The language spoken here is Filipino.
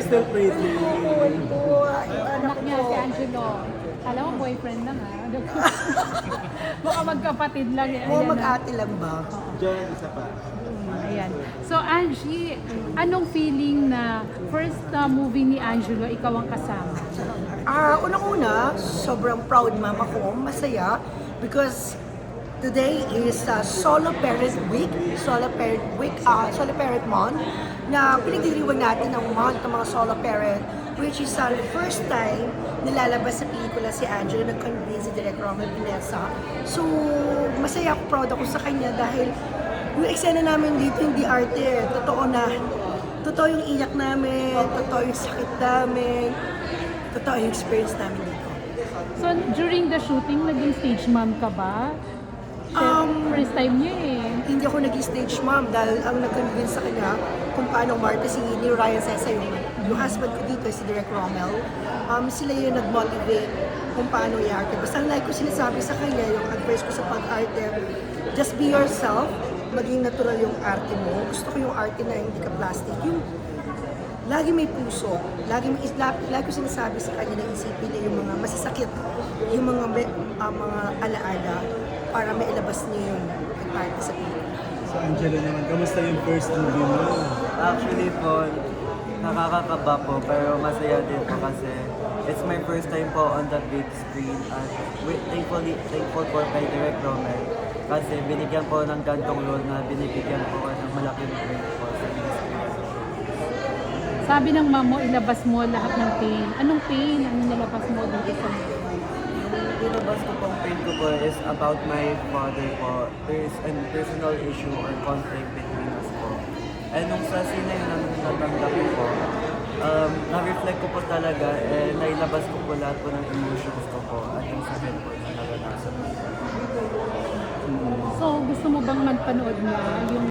Still pretty. Anak niya si Angelo. Alam mo, boyfriend lang ha. Baka magkapatid lang eh. Oo, Ayan na. mag-ate lang ba? Diyan, isa pa. Ayan. So Angie, anong feeling na first movie ni Angelo, ikaw ang kasama? Unang-una, sobrang proud mama ko, masaya, because today is Solo Parent Week, Solo Parent Month, na pinagdiriwang natin ang month ng mga solo parent, which is the first time nilalabas sa pelikula si Angelo, nag-convince si Direk Romel Pinesa. So, masaya ako, proud ako sa kanya dahil yung eksena namin dito hindi arte, totoo na. Totoo yung iyak namin, totoo yung sakit namin, totoo yung experience namin dito. So during the shooting, naging stage mom ka ba? First time niya eh. Hindi ako naging stage mom dahil ang nag-convince sa kanya kung paano umarte si ni Ryan Sessa, yung husband ko dito, si Direk Romel. Sila yung nag-motivate kung paano i-arte. Basta like ko sinasabi sa kanya, yung advice ko sa pag-arte, just be yourself, maging natural yung arte mo. Gusto ko yung arte na hindi ka plastic. Yung lagi may puso, lagi ko sinasabi sa kanya na isipin niya yung mga masasakit, yung mga alaala para mailabas niya yung arte sa pelikula. So Angelo naman, kamusta yung first movie mo? Actually po, nakakakaba po pero masaya din po kasi it's my first time po on the big screen at thankful po kay Direk Romel kasi binigyan po ng gantong role na binibigyan po ko ng malaking break po sa industry. Sabi ng mama mo, ilabas mo lahat ng pain. Anong pain ang nilabas mo dito sa movie? Yung nilabas ko pong pain ko po is about my father po. There is a personal issue or conflict between us po. And nung sa scene na yun ang natanggap ko po, na-reflect ko po talaga and nailabas ko po lahat po ng emotions ko po at yung sakit po na naranasan ko. So gusto mo bang magpanood na yung